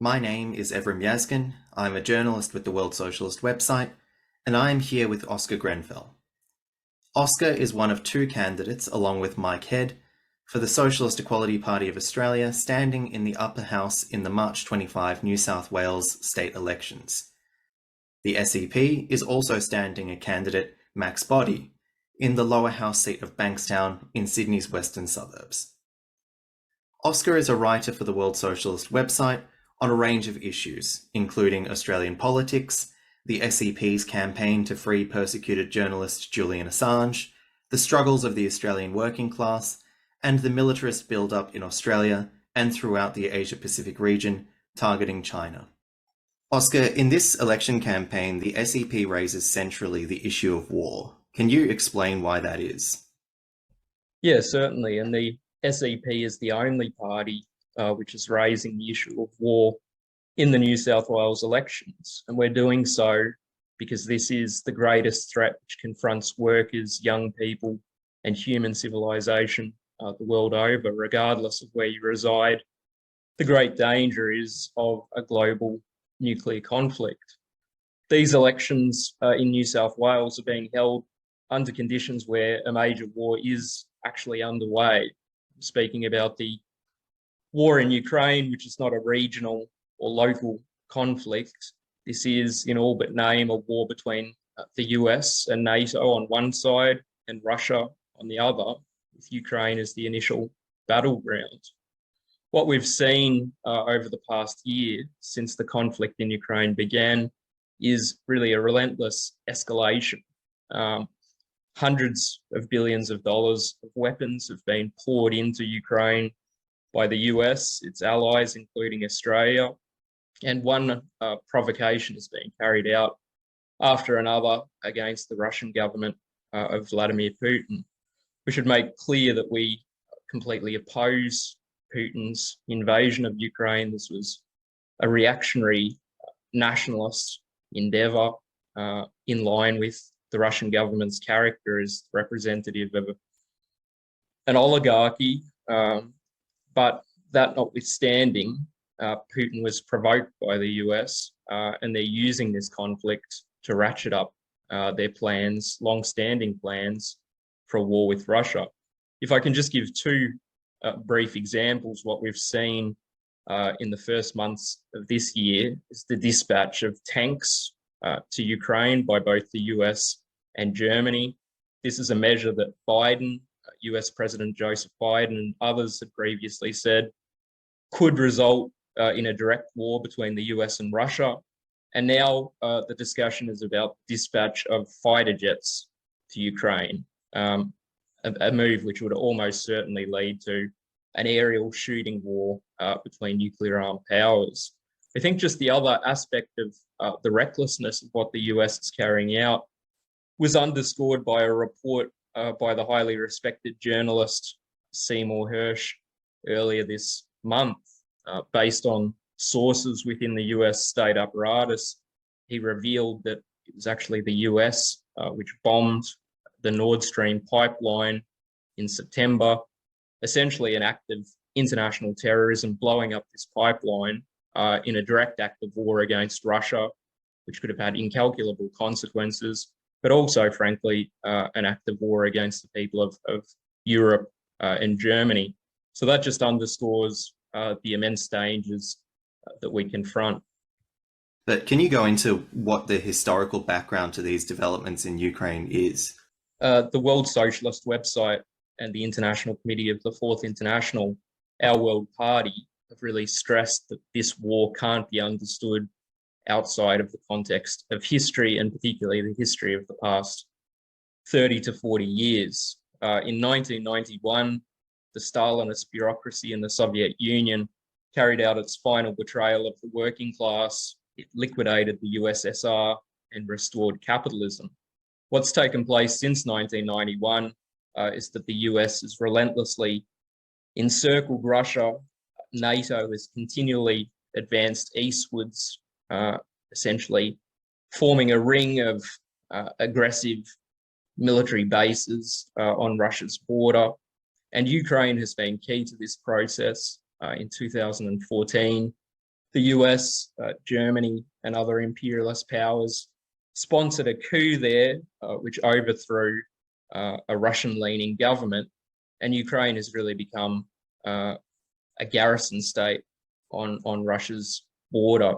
My name is Evrim Yazgan. I'm a journalist with the World Socialist website, and I am here with Oscar Grenfell. Oscar is one of two candidates, along with Mike Head, for the Socialist Equality Party of Australia, standing in the upper house in the March 25 New South Wales state elections. The SEP is also standing a candidate, Max Boddy, in the lower house seat of Bankstown in Sydney's western suburbs. Oscar is a writer for the World Socialist website on a range of issues, including Australian politics, the SEP's campaign to free persecuted journalist Julian Assange, the struggles of the Australian working class, and the militarist buildup in Australia and throughout the Asia-Pacific region, targeting China. Oscar, in this election campaign, the SEP raises centrally the issue of war. Can you explain why that is? Yeah, certainly. And the SEP is the only party which is raising the issue of war in the New South Wales elections. And we're doing so because this is the greatest threat which confronts workers, young people, and human civilization the world over, regardless of where you reside. The great danger is of a global nuclear conflict. These elections in New South Wales are being held under conditions where a major war is actually underway. I'm speaking about the war in Ukraine, which is not a regional or local conflict. This is, in all but name, a war between the US and NATO on one side and Russia on the other, with Ukraine as the initial battleground. What we've seen over the past year since the conflict in Ukraine began is really a relentless escalation. Hundreds of billions of dollars of weapons have been poured into Ukraine by the US, its allies, including Australia, and one provocation has been carried out after another against the Russian government of Vladimir Putin. We should make clear that we completely oppose Putin's invasion of Ukraine. This was a reactionary nationalist endeavor in line with the Russian government's character as representative of an oligarchy. But that notwithstanding, Putin was provoked by the US and they're using this conflict to ratchet up their plans, long-standing plans for a war with Russia. If I can just give two brief examples, what we've seen in the first months of this year is the dispatch of tanks to Ukraine by both the US and Germany. This is a measure that Biden, US President Joseph Biden, and others had previously said could result in a direct war between the US and Russia. And now the discussion is about dispatch of fighter jets to Ukraine, a move which would almost certainly lead to an aerial shooting war between nuclear armed powers. I think just the other aspect of the recklessness of what the US is carrying out was underscored by a report by the highly respected journalist Seymour Hersh earlier this month. Based on sources within the US state apparatus, he revealed that it was actually the US which bombed the Nord Stream pipeline in September, essentially an act of international terrorism, blowing up this pipeline in a direct act of war against Russia, which could have had incalculable consequences, but also, frankly, an act of war against the people of Europe and Germany. So that just underscores the immense dangers that we confront. But can you go into what the historical background to these developments in Ukraine is? The World Socialist website and the International Committee of the Fourth International, our World Party, have really stressed that this war can't be understood outside of the context of history, and particularly the history of the past 30 to 40 years. In 1991, the Stalinist bureaucracy in the Soviet Union carried out its final betrayal of the working class. It liquidated the USSR and restored capitalism. What's taken place since 1991 is that the US has relentlessly encircled Russia. NATO has continually advanced eastwards, essentially forming a ring of aggressive military bases on Russia's border. And Ukraine has been key to this process. In 2014, The US, Germany, and other imperialist powers sponsored a coup there, which overthrew a Russian-leaning government, and Ukraine has really become a garrison state on Russia's border.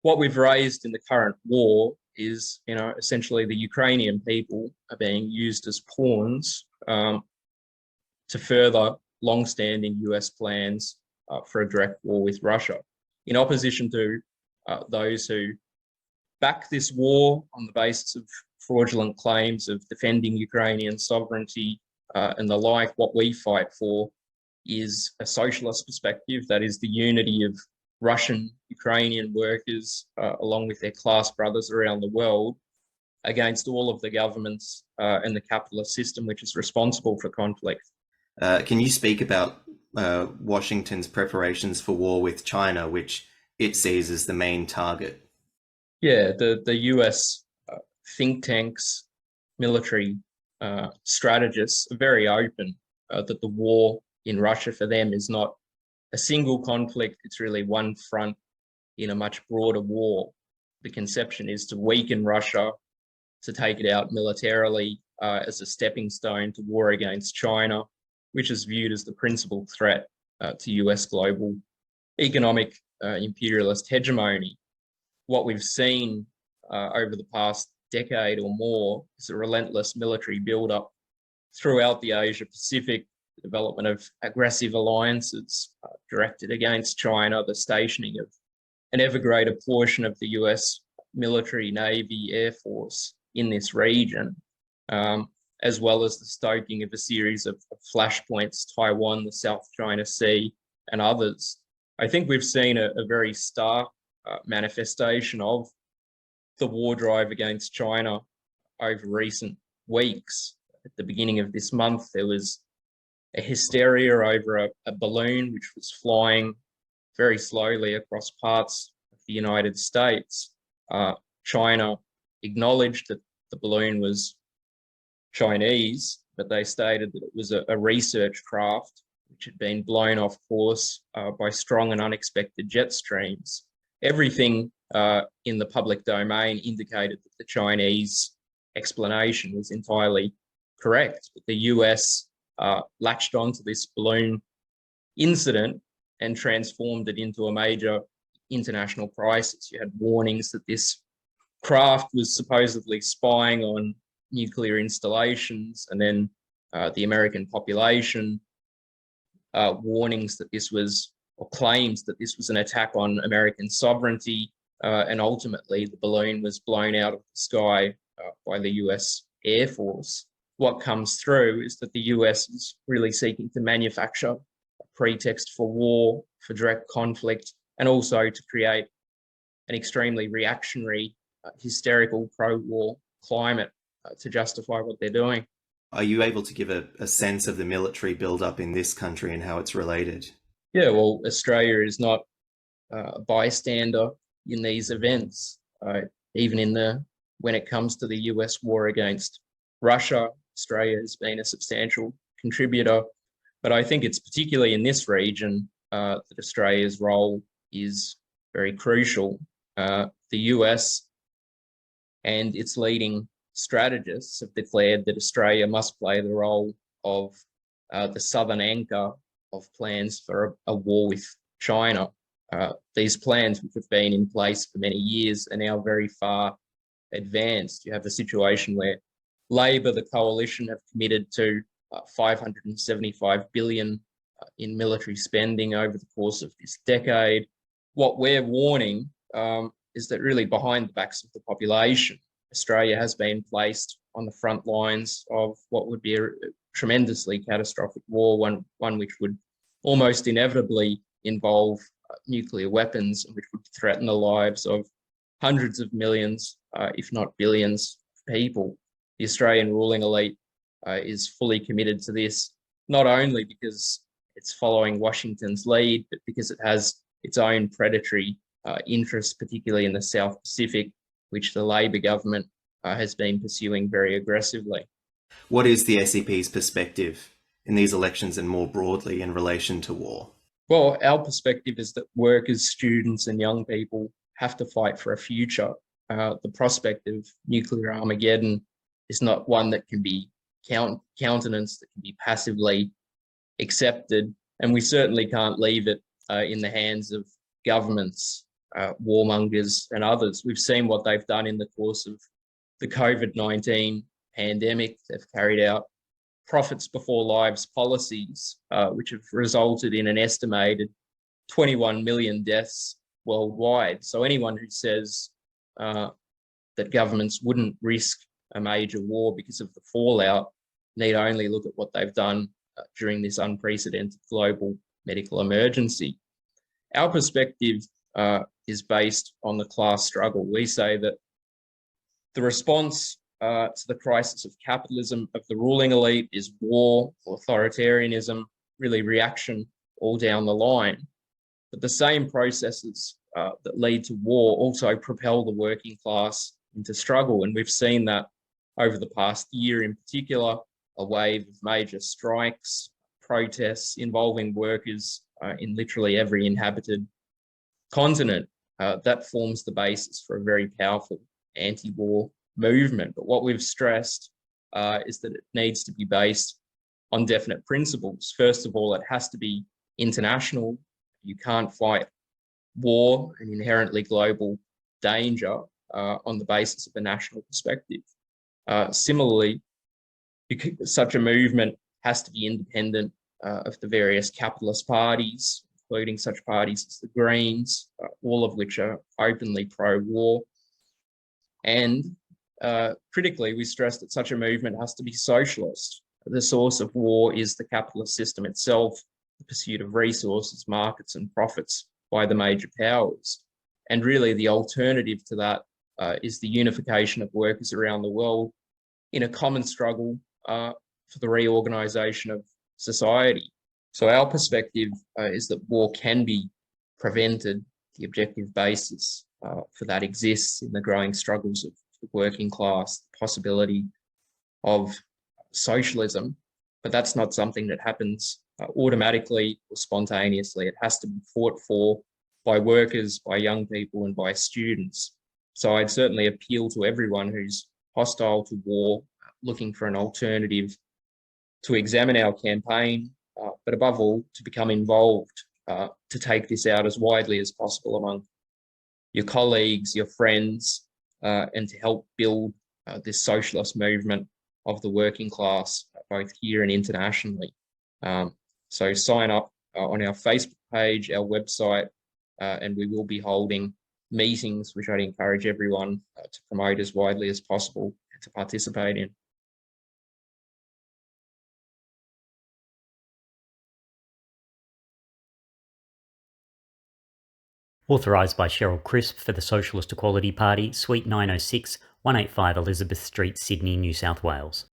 What we've raised in the current war is, essentially the Ukrainian people are being used as pawns to further long-standing US plans for a direct war with Russia. In opposition to those who back this war on the basis of fraudulent claims of defending Ukrainian sovereignty and the like, what we fight for is a socialist perspective, that is the unity of Russian, Ukrainian workers, along with their class brothers around the world, against all of the governments and the capitalist system which is responsible for conflict. Can you speak about Washington's preparations for war with China, which it sees as the main target? Yeah, the US think tanks, military strategists are very open that the war in Russia for them is not a single conflict, it's really one front in a much broader war. The conception is to weaken Russia, to take it out militarily as a stepping stone to war against China, which is viewed as the principal threat to US global economic imperialist hegemony. What we've seen over the past decade or more is a relentless military buildup throughout the Asia Pacific, the development of aggressive alliances directed against China, the stationing of an ever greater portion of the US military, Navy, Air Force in this region, as well as the stoking of a series of flashpoints, Taiwan, the South China Sea, and others. I think we've seen a very stark manifestation of the war drive against China over recent weeks. At the beginning of this month, there was a hysteria over a balloon which was flying very slowly across parts of the United States. China acknowledged that the balloon was Chinese, but they stated that it was a research craft which had been blown off course by strong and unexpected jet streams. Everything in the public domain indicated that the Chinese explanation was entirely correct, but the US latched onto this balloon incident and transformed it into a major international crisis. You had warnings that this craft was supposedly spying on nuclear installations, and then the American population, warnings that this was, or claims that this was an attack on American sovereignty, and ultimately the balloon was blown out of the sky by the US Air Force. What comes through is that the US is really seeking to manufacture a pretext for war, for direct conflict, and also to create an extremely reactionary, hysterical pro-war climate to justify what they're doing. Are you able to give a sense of the military buildup in this country and how it's related? Yeah, well, Australia is not a bystander in these events. Even when it comes to the US war against Russia, Australia has been a substantial contributor. But I think it's particularly in this region that Australia's role is very crucial. The US and its leading strategists have declared that Australia must play the role of the southern anchor of plans for a war with China. These plans, which have been in place for many years, are now very far advanced. You have a situation where Labor, the coalition, have committed to $575 billion in military spending over the course of this decade. What we're warning is that really behind the backs of the population, Australia has been placed on the front lines of what would be a tremendously catastrophic war, one which would almost inevitably involve nuclear weapons, and which would threaten the lives of hundreds of millions, if not billions, of people. The Australian ruling elite is fully committed to this, not only because it's following Washington's lead, but because it has its own predatory interests, particularly in the South Pacific, which the Labor government has been pursuing very aggressively. What is the SEP's perspective in these elections and more broadly in relation to war? Well, our perspective is that workers, students, and young people have to fight for a future. The prospect of nuclear Armageddon is not one that can be countenanced, that can be passively accepted, and we certainly can't leave it in the hands of governments, warmongers, and others. We've seen what they've done in the course of the COVID-19 pandemic. They've carried out profits before lives policies, which have resulted in an estimated 21 million deaths worldwide. So anyone who says that governments wouldn't risk a major war because of the fallout need only look at what they've done during this unprecedented global medical emergency. Our perspective is based on the class struggle. We say that the response to the crisis of capitalism of the ruling elite is war, authoritarianism, really reaction all down the line. But the same processes that lead to war also propel the working class into struggle. And we've seen that over the past year in particular, a wave of major strikes, protests involving workers in literally every inhabited continent. That forms the basis for a very powerful anti-war movement. But what we've stressed is that it needs to be based on definite principles. First of all, it has to be international. You can't fight war, an inherently global danger, on the basis of a national perspective. Similarly, such a movement has to be independent of the various capitalist parties, including such parties as the Greens, all of which are openly pro-war. And critically, we stress that such a movement has to be socialist. The source of war is the capitalist system itself, the pursuit of resources, markets, and profits by the major powers. And really, the alternative to that is the unification of workers around the world in a common struggle for the reorganization of society. So our perspective is that war can be prevented. The objective basis for that exists in the growing struggles of the working class, the possibility of socialism, but that's not something that happens automatically or spontaneously. It has to be fought for by workers, by young people, and by students. So I'd certainly appeal to everyone who's hostile to war, looking for an alternative, to examine our campaign, but above all, to become involved, to take this out as widely as possible among your colleagues, your friends, and to help build this socialist movement of the working class, both here and internationally. So sign up on our Facebook page, our website, and we will be holding meetings, which I'd encourage everyone to promote as widely as possible and to participate in. Authorised by Cheryl Crisp for the Socialist Equality Party, Suite 906, 185 Elizabeth Street, Sydney, New South Wales.